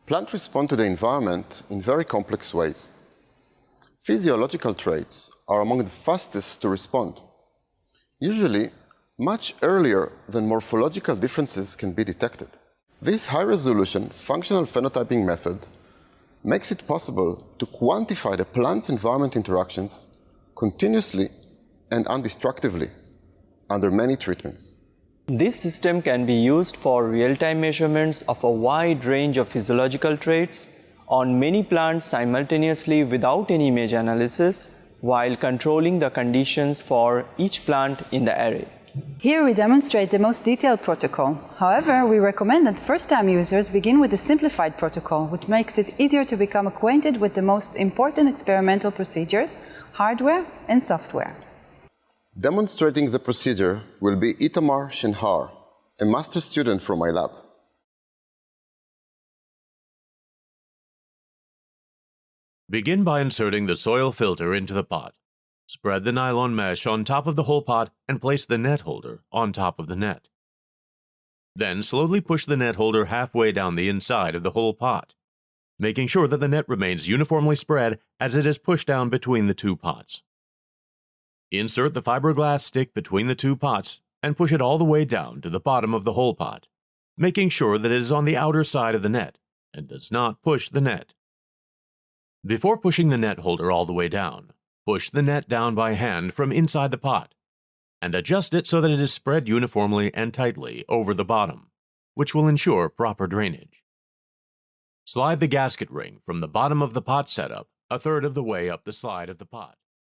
Plants respond to the environment in very complex ways. Physiological traits are among the fastest to respond, usually much earlier than morphological differences can be detected. This high-resolution functional phenotyping method makes it possible to quantify the plant's environment interactions continuously and undestructively under many treatments. This system can be used for real-time measurements of a wide range of physiological traits on many plants simultaneously without any image analysis, while controlling the conditions for each plant in the array. Here we demonstrate the most detailed protocol. However, we recommend that first-time users begin with the simplified protocol, which makes it easier to become acquainted with the most important experimental procedures, hardware and software. Demonstrating the procedure will be Itamar Shenhar, a master student from my lab. Begin by inserting the soil filter into the pot. Spread the nylon mesh on top of the whole pot and place the net holder on top of the net. Then slowly push the net holder halfway down the inside of the whole pot, making sure that the net remains uniformly spread as it is pushed down between the two pots. Insert the fiberglass stick between the two pots and push it all the way down to the bottom of the whole pot, making sure that it is on the outer side of the net and does not push the net. Before pushing the net holder all the way down, push the net down by hand from inside the pot and adjust it so that it is spread uniformly and tightly over the bottom, which will ensure proper drainage. Slide the gasket ring from the bottom of the pot setup a third of the way up the slide of the pot.